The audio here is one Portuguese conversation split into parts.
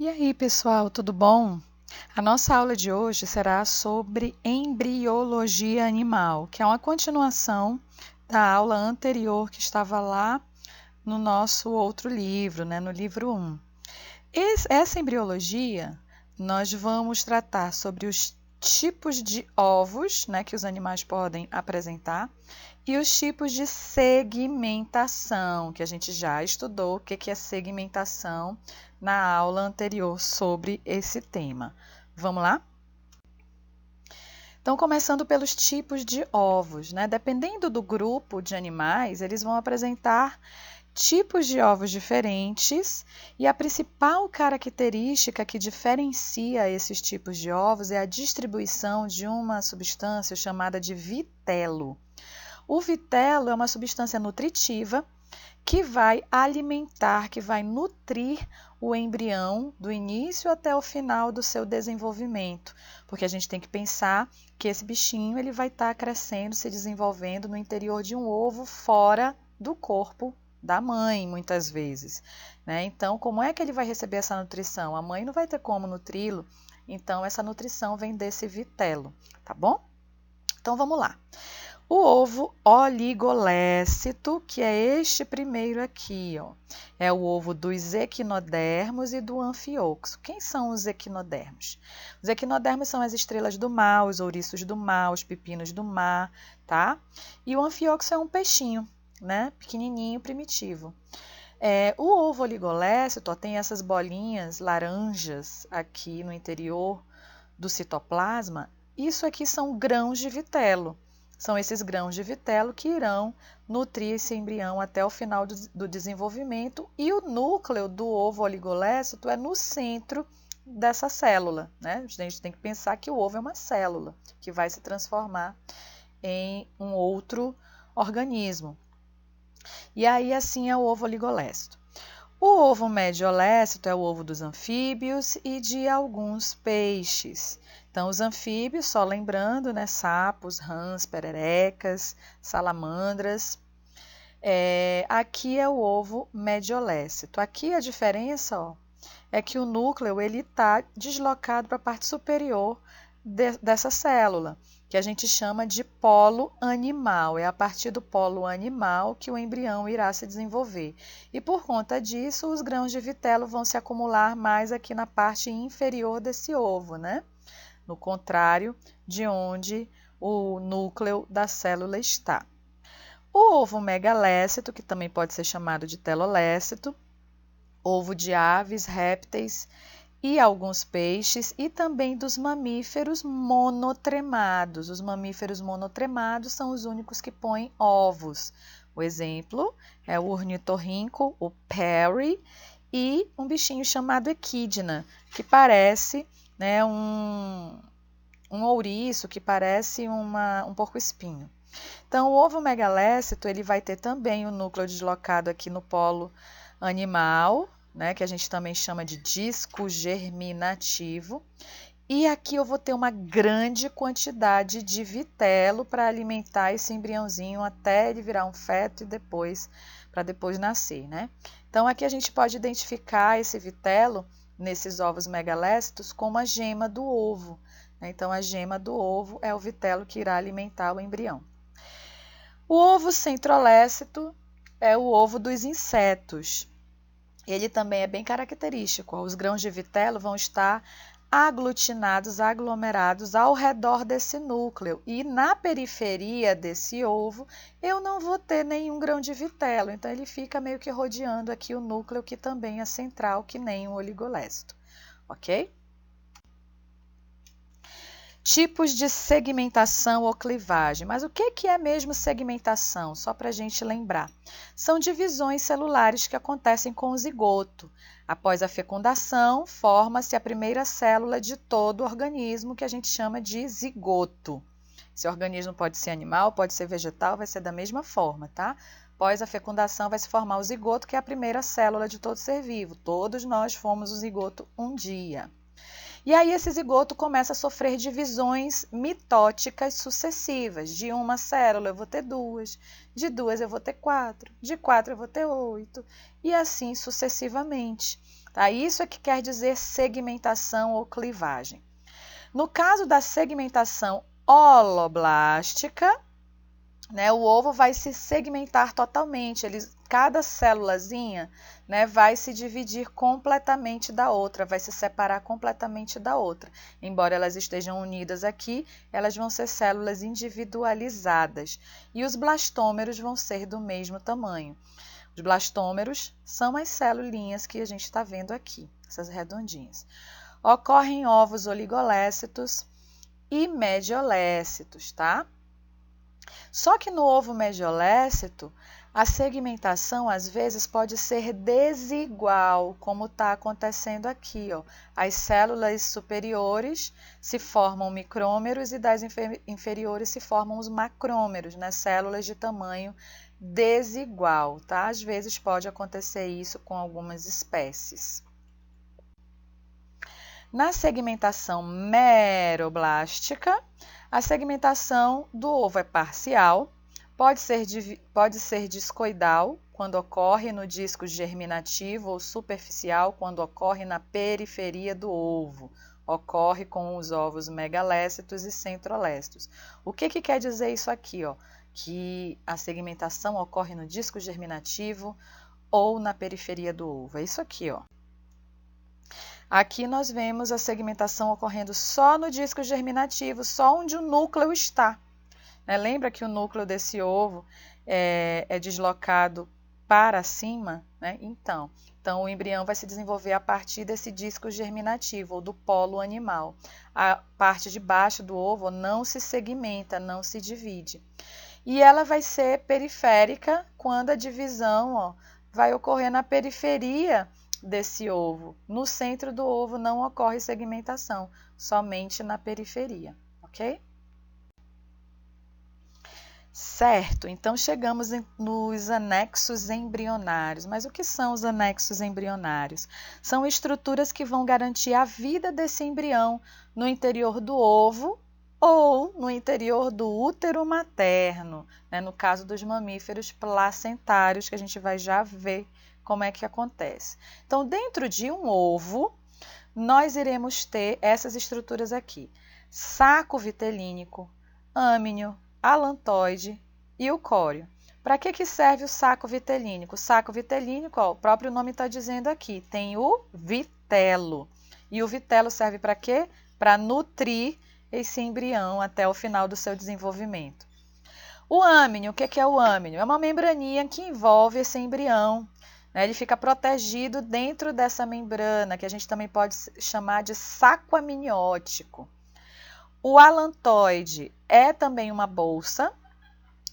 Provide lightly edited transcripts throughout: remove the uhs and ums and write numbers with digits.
E aí, pessoal, tudo bom? A nossa aula de hoje será sobre embriologia animal, que é uma continuação da aula anterior que estava lá no nosso outro livro, no livro 1. Essa embriologia, nós vamos tratar sobre os tipos de ovos, que os animais podem apresentar, e os tipos de segmentação, que a gente já estudou o que é segmentação na aula anterior sobre esse tema. Vamos lá? Então, começando pelos tipos de ovos, Dependendo do grupo de animais, eles vão apresentar tipos de ovos diferentes e a principal característica que diferencia esses tipos de ovos é a distribuição de uma substância chamada de vitelo. O vitelo é uma substância nutritiva que vai alimentar, que vai nutrir o embrião do início até o final do seu desenvolvimento, porque a gente tem que pensar que esse bichinho ele vai estar crescendo, se desenvolvendo no interior de um ovo fora do corpo da mãe, muitas vezes. Então, como é que ele vai receber essa nutrição? A mãe não vai ter como nutri-lo, então essa nutrição vem desse vitelo, tá bom? Então, vamos lá. O ovo oligolécito, que é este primeiro aqui, é o ovo dos equinodermos e do anfioxo. Quem são os equinodermos? Os equinodermos são as estrelas do mar, os ouriços do mar, os pepinos do mar, tá? E o anfioxo é um peixinho, pequenininho, primitivo. O ovo oligolécito tem essas bolinhas laranjas aqui no interior do citoplasma. Isso aqui são grãos de vitelo. São esses grãos de vitelo que irão nutrir esse embrião até o final do desenvolvimento e o núcleo do ovo oligolécito é no centro dessa célula, A gente tem que pensar que o ovo é uma célula que vai se transformar em um outro organismo. E aí, assim, é o ovo oligolécito. O ovo mediolécito é o ovo dos anfíbios e de alguns peixes. Então, os anfíbios, só lembrando, sapos, rãs, pererecas, salamandras. Aqui é o ovo mediolécito. Aqui a diferença é que o núcleo está deslocado para a parte superior dessa célula, que a gente chama de polo animal. É a partir do polo animal que o embrião irá se desenvolver. E por conta disso, os grãos de vitelo vão se acumular mais aqui na parte inferior desse ovo, No contrário de onde o núcleo da célula está. O ovo megalécito, que também pode ser chamado de telolécito, ovo de aves, répteis e alguns peixes, e também dos mamíferos monotremados. Os mamíferos monotremados são os únicos que põem ovos. O exemplo é o ornitorrinco, o Peary, e um bichinho chamado equidna, que parece um ouriço, que parece um porco-espinho. Então, o ovo megalécito ele vai ter também o núcleo deslocado aqui no polo animal, que a gente também chama de disco germinativo. E aqui eu vou ter uma grande quantidade de vitelo para alimentar esse embriãozinho até ele virar um feto e para depois nascer, Então, aqui a gente pode identificar esse vitelo nesses ovos megalécitos como a gema do ovo. Então, a gema do ovo é o vitelo que irá alimentar o embrião. O ovo centrolécito é o ovo dos insetos. Ele também é bem característico. Os grãos de vitelo vão estar aglutinados, aglomerados ao redor desse núcleo. E na periferia desse ovo, eu não vou ter nenhum grão de vitelo. Então, ele fica meio que rodeando aqui o núcleo, que também é central, que nem o oligolécito. Ok? Tipos de segmentação ou clivagem. Mas o que é mesmo segmentação? Só para a gente lembrar. São divisões celulares que acontecem com o zigoto. Após a fecundação, forma-se a primeira célula de todo o organismo, que a gente chama de zigoto. Esse organismo pode ser animal, pode ser vegetal, vai ser da mesma forma, tá? Após a fecundação, vai se formar o zigoto, que é a primeira célula de todo ser vivo. Todos nós fomos o zigoto um dia. E aí esse zigoto começa a sofrer divisões mitóticas sucessivas. De uma célula eu vou ter duas, de duas eu vou ter quatro, de quatro eu vou ter 8, e assim sucessivamente. Tá? Isso é que quer dizer segmentação ou clivagem. No caso da segmentação holoblástica, né, o ovo vai se segmentar totalmente, cada célulazinha, né, vai se dividir completamente da outra, vai se separar completamente da outra. Embora elas estejam unidas aqui, elas vão ser células individualizadas. E os blastômeros vão ser do mesmo tamanho. Os blastômeros são as celulinhas que a gente está vendo aqui, essas redondinhas. Ocorrem ovos oligolécitos e mediolécitos, tá? Só que no ovo mediolécito, a segmentação às vezes pode ser desigual, como está acontecendo aqui. Ó. As células superiores se formam micrômeros e das inferiores se formam os macrômeros, né? Células de tamanho desigual. Tá? Às vezes pode acontecer isso com algumas espécies. Na segmentação meroblástica, a segmentação do ovo é parcial, pode ser discoidal, quando ocorre no disco germinativo, ou superficial, quando ocorre na periferia do ovo. Ocorre com os ovos megalécitos e centrolécitos. O que quer dizer isso aqui? Ó? Que a segmentação ocorre no disco germinativo ou na periferia do ovo. É isso aqui, ó. Aqui nós vemos a segmentação ocorrendo só no disco germinativo, só onde o núcleo está. Lembra que o núcleo desse ovo é deslocado para cima? Né? Então, o embrião vai se desenvolver a partir desse disco germinativo, ou do polo animal. A parte de baixo do ovo não se segmenta, não se divide. E ela vai ser periférica quando a divisão vai ocorrer na periferia desse ovo. No centro do ovo não ocorre segmentação, somente na periferia, ok? Certo, então chegamos nos anexos embrionários. Mas o que são os anexos embrionários? São estruturas que vão garantir a vida desse embrião no interior do ovo ou no interior do útero materno, né? No caso dos mamíferos placentários, que a gente vai já ver como é que acontece. Então, dentro de um ovo, nós iremos ter essas estruturas aqui: saco vitelínico, âmnio, alantoide e o córeo. Para que serve o saco vitelínico? O saco vitelínico, o próprio nome está dizendo aqui, tem o vitelo. E o vitelo serve para quê? Para nutrir esse embrião até o final do seu desenvolvimento. O âmnio, o que é o âmnio? É uma membraninha que envolve esse embrião. Ele fica protegido dentro dessa membrana, que a gente também pode chamar de saco amniótico. O alantoide é também uma bolsa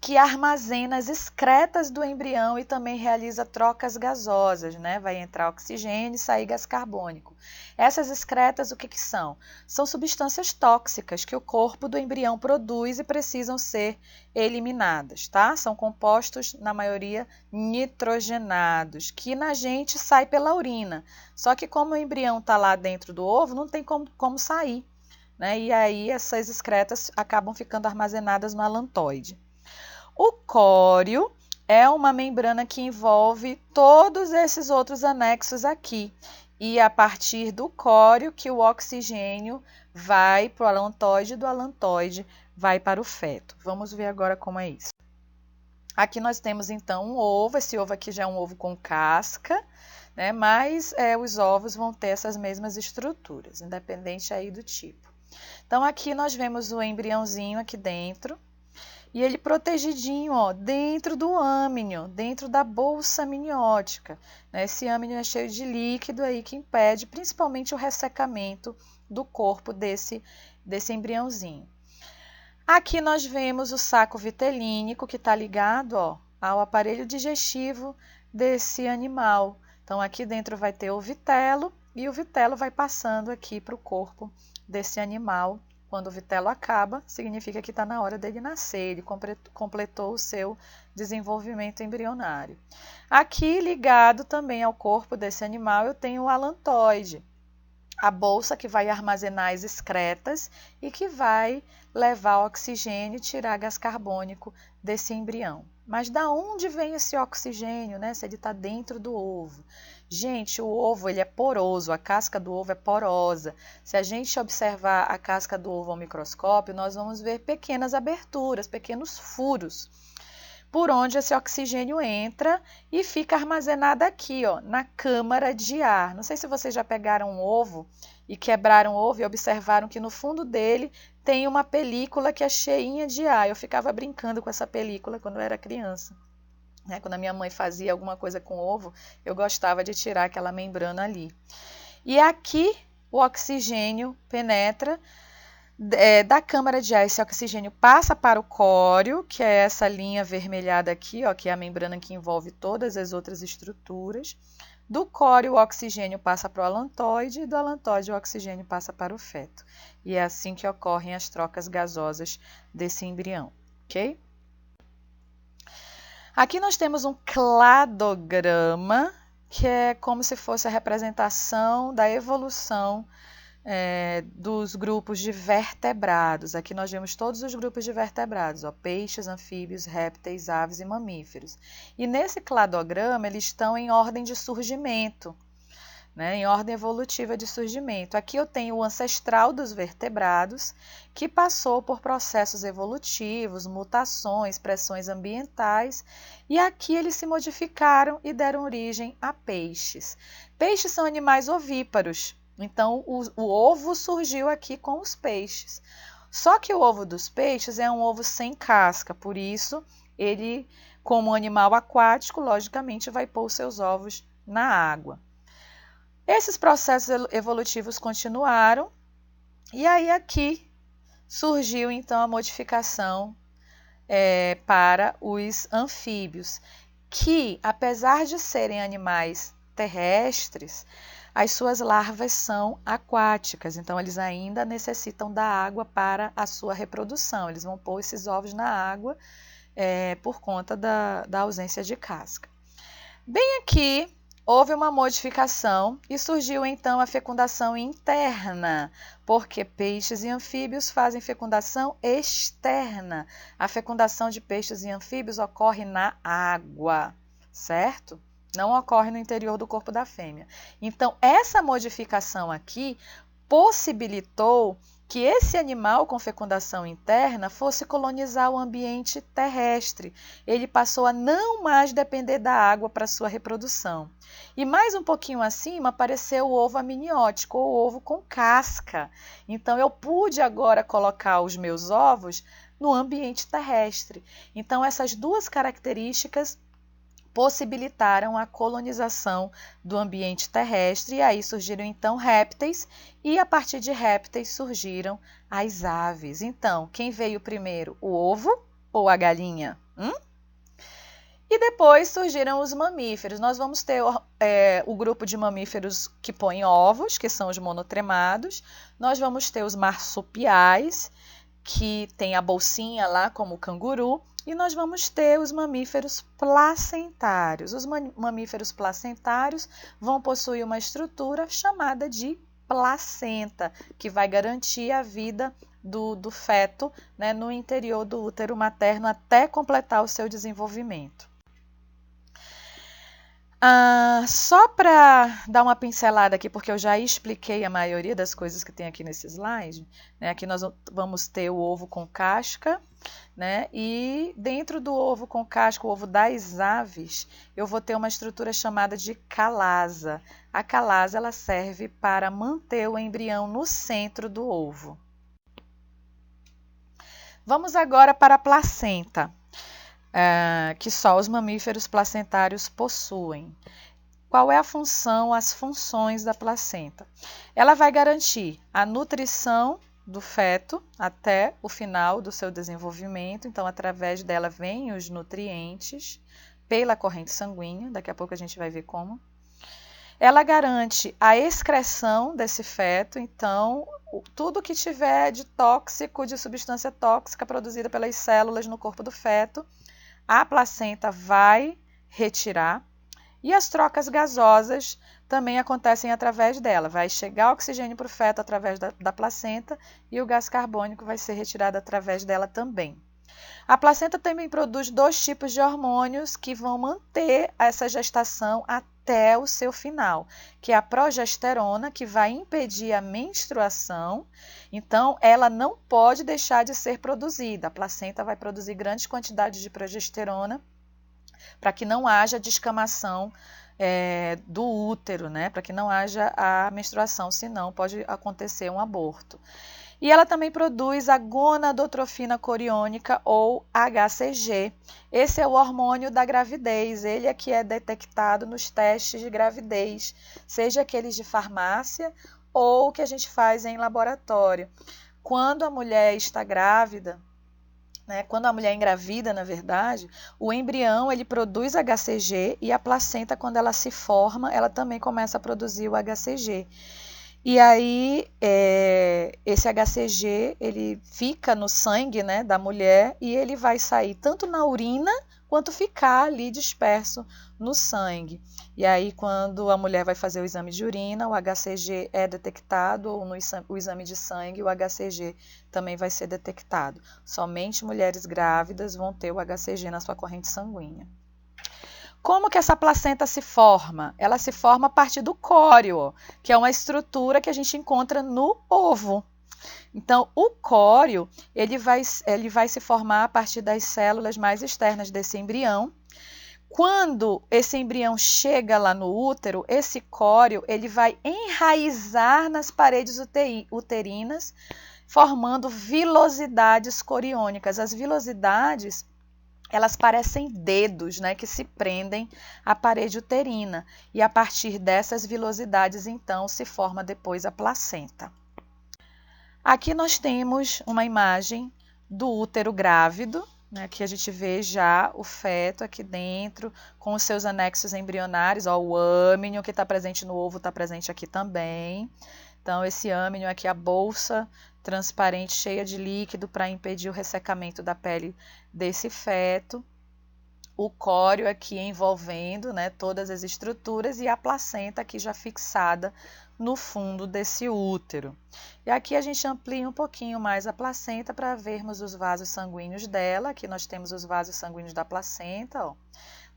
que armazena as excretas do embrião e também realiza trocas gasosas, né? Vai entrar oxigênio e sair gás carbônico. Essas excretas, o que são? São substâncias tóxicas que o corpo do embrião produz e precisam ser eliminadas, tá? São compostos, na maioria, nitrogenados, que na gente sai pela urina. Só que como o embrião está lá dentro do ovo, não tem como sair, né? E aí essas excretas acabam ficando armazenadas no alantoide. O córeo é uma membrana que envolve todos esses outros anexos aqui. E a partir do córeo que o oxigênio vai para o alantoide, do alantoide vai para o feto. Vamos ver agora como é isso. Aqui nós temos então um ovo, esse ovo aqui já é um ovo com casca, né? Mas os ovos vão ter essas mesmas estruturas, independente aí do tipo. Então aqui nós vemos o embriãozinho aqui dentro. E ele protegidinho, dentro do âmnio, dentro da bolsa amniótica. Esse âmnio é cheio de líquido aí que impede principalmente o ressecamento do corpo desse embriãozinho. Aqui nós vemos o saco vitelínico que está ligado ao aparelho digestivo desse animal. Então aqui dentro vai ter o vitelo e o vitelo vai passando aqui para o corpo desse animal. Quando o vitelo acaba, significa que está na hora dele nascer, ele completou o seu desenvolvimento embrionário. Aqui, ligado também ao corpo desse animal, eu tenho o alantoide, a bolsa que vai armazenar as excretas e que vai levar oxigênio e tirar gás carbônico desse embrião. Mas da onde vem esse oxigênio, né? Se ele está dentro do ovo? Gente, o ovo ele é poroso, a casca do ovo é porosa. Se a gente observar a casca do ovo ao microscópio, nós vamos ver pequenas aberturas, pequenos furos, por onde esse oxigênio entra e fica armazenado aqui, ó, na câmara de ar. Não sei se vocês já pegaram um ovo e quebraram o ovo e observaram que no fundo dele tem uma película que é cheinha de ar. Eu ficava brincando com essa película quando eu era criança. Quando a minha mãe fazia alguma coisa com ovo, eu gostava de tirar aquela membrana ali. E aqui o oxigênio penetra da câmara de ar. Esse oxigênio passa para o córeo, que é essa linha avermelhada aqui, ó, que é a membrana que envolve todas as outras estruturas. Do córeo, o oxigênio passa para o alantóide e do alantóide o oxigênio passa para o feto. E é assim que ocorrem as trocas gasosas desse embrião, ok? Aqui nós temos um cladograma, que é como se fosse a representação da evolução dos grupos de vertebrados. Aqui nós vemos todos os grupos de vertebrados, ó, peixes, anfíbios, répteis, aves e mamíferos. E nesse cladograma eles estão em ordem de surgimento, né, em ordem evolutiva de surgimento. Aqui eu tenho o ancestral dos vertebrados, que passou por processos evolutivos, mutações, pressões ambientais, e aqui eles se modificaram e deram origem a peixes. Peixes são animais ovíparos, então o ovo surgiu aqui com os peixes. Só que o ovo dos peixes é um ovo sem casca, por isso ele, como animal aquático, logicamente vai pôr os seus ovos na água. Esses processos evolutivos continuaram e aí aqui surgiu então a modificação para os anfíbios, que apesar de serem animais terrestres, as suas larvas são aquáticas, então eles ainda necessitam da água para a sua reprodução. Eles vão pôr esses ovos na água por conta da ausência de casca. Bem aqui, houve uma modificação e surgiu então a fecundação interna, porque peixes e anfíbios fazem fecundação externa. A fecundação de peixes e anfíbios ocorre na água, certo? Não ocorre no interior do corpo da fêmea. Então, essa modificação aqui possibilitou que esse animal com fecundação interna fosse colonizar o ambiente terrestre. Ele passou a não mais depender da água para sua reprodução. E mais um pouquinho acima apareceu o ovo amniótico, ou ovo com casca. Então, eu pude agora colocar os meus ovos no ambiente terrestre. Então, essas duas características possibilitaram a colonização do ambiente terrestre, e aí surgiram então répteis, e a partir de répteis surgiram as aves. Então, quem veio primeiro, o ovo ou a galinha? E depois surgiram os mamíferos. Nós vamos ter o grupo de mamíferos que põem ovos, que são os monotremados. Nós vamos ter os marsupiais, que tem a bolsinha lá como o canguru. E nós vamos ter os mamíferos placentários. Os mamíferos placentários vão possuir uma estrutura chamada de placenta, que vai garantir a vida do feto, né, no interior do útero materno até completar o seu desenvolvimento. Só para dar uma pincelada aqui, porque eu já expliquei a maioria das coisas que tem aqui nesse slide, né? Aqui nós vamos ter o ovo com casca, né? E dentro do ovo com casca, o ovo das aves, eu vou ter uma estrutura chamada de calasa. A calasa ela serve para manter o embrião no centro do ovo. Vamos agora para a placenta, que só os mamíferos placentários possuem. Qual é a função, as funções da placenta? Ela vai garantir a nutrição do feto até o final do seu desenvolvimento, então através dela vêm os nutrientes pela corrente sanguínea, daqui a pouco a gente vai ver como. Ela garante a excreção desse feto, então tudo que tiver de tóxico, de substância tóxica produzida pelas células no corpo do feto, a placenta vai retirar, e as trocas gasosas também acontecem através dela. Vai chegar oxigênio para o feto através da placenta e o gás carbônico vai ser retirado através dela também. A placenta também produz 2 tipos de hormônios que vão manter essa gestação até o seu final, que é a progesterona, que vai impedir a menstruação, então ela não pode deixar de ser produzida. A placenta vai produzir grandes quantidades de progesterona para que não haja descamação do útero, né? Para que não haja a menstruação, senão pode acontecer um aborto. E ela também produz a gonadotrofina coriônica, ou HCG. Esse é o hormônio da gravidez, ele é que é detectado nos testes de gravidez, seja aqueles de farmácia ou que a gente faz em laboratório. Quando a mulher está grávida, quando a mulher engravida, na verdade, o embrião ele produz HCG e a placenta, quando ela se forma, ela também começa a produzir o HCG. E aí, esse HCG, ele fica no sangue, né, da mulher e ele vai sair tanto na urina quanto ficar ali disperso no sangue. E aí, quando a mulher vai fazer o exame de urina, o HCG é detectado, ou no exame de sangue, o HCG também vai ser detectado. Somente mulheres grávidas vão ter o HCG na sua corrente sanguínea. Como que essa placenta se forma? Ela se forma a partir do córeo, que é uma estrutura que a gente encontra no ovo. Então, o córeo ele vai se formar a partir das células mais externas desse embrião. Quando esse embrião chega lá no útero, esse córeo ele vai enraizar nas paredes uterinas, formando vilosidades coriônicas. As vilosidades elas parecem dedos, né, que se prendem à parede uterina. E a partir dessas vilosidades, então, se forma depois a placenta. Aqui nós temos uma imagem do útero grávido, né, que a gente vê já o feto aqui dentro, com os seus anexos embrionários. Ó, o âmnio que está presente no ovo está presente aqui também. Então, esse âmnio aqui, a bolsa transparente, cheia de líquido para impedir o ressecamento da pele desse feto. O córeo aqui envolvendo, né, todas as estruturas e a placenta aqui já fixada no fundo desse útero. E aqui a gente amplia um pouquinho mais a placenta para vermos os vasos sanguíneos dela. Aqui nós temos os vasos sanguíneos da placenta, ó.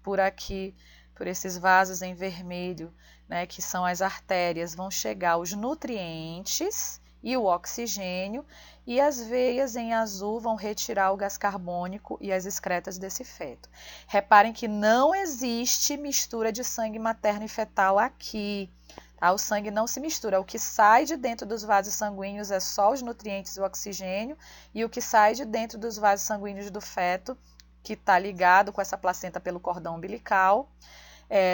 Por aqui, por esses vasos em vermelho, né, que são as artérias, vão chegar os nutrientes e o oxigênio, e as veias em azul vão retirar o gás carbônico e as excretas desse feto. Reparem que não existe mistura de sangue materno e fetal aqui. Tá? O sangue não se mistura. O que sai de dentro dos vasos sanguíneos é só os nutrientes e o oxigênio, e o que sai de dentro dos vasos sanguíneos do feto, que está ligado com essa placenta pelo cordão umbilical,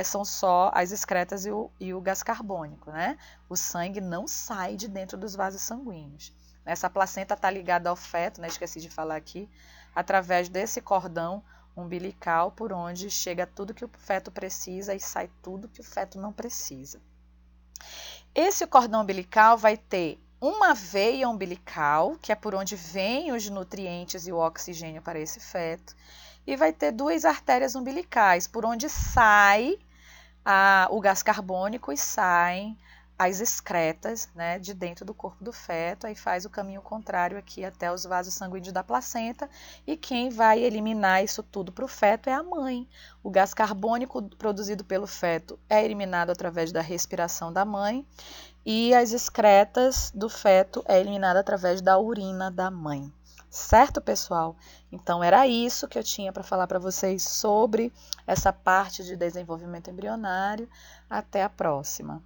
são só as excretas e o gás carbônico, né? O sangue não sai de dentro dos vasos sanguíneos. Essa placenta está ligada ao feto, né? Esqueci de falar aqui, através desse cordão umbilical, por onde chega tudo que o feto precisa e sai tudo que o feto não precisa. Esse cordão umbilical vai ter uma veia umbilical, que é por onde vêm os nutrientes e o oxigênio para esse feto, e vai ter 2 artérias umbilicais, por onde sai o gás carbônico e saem as excretas, né, de dentro do corpo do feto. Aí faz o caminho contrário aqui até os vasos sanguíneos da placenta, e quem vai eliminar isso tudo para o feto é a mãe. O gás carbônico produzido pelo feto é eliminado através da respiração da mãe, e as excretas do feto é eliminado através da urina da mãe. Certo, pessoal? Então, era isso que eu tinha para falar para vocês sobre essa parte de desenvolvimento embrionário. Até a próxima!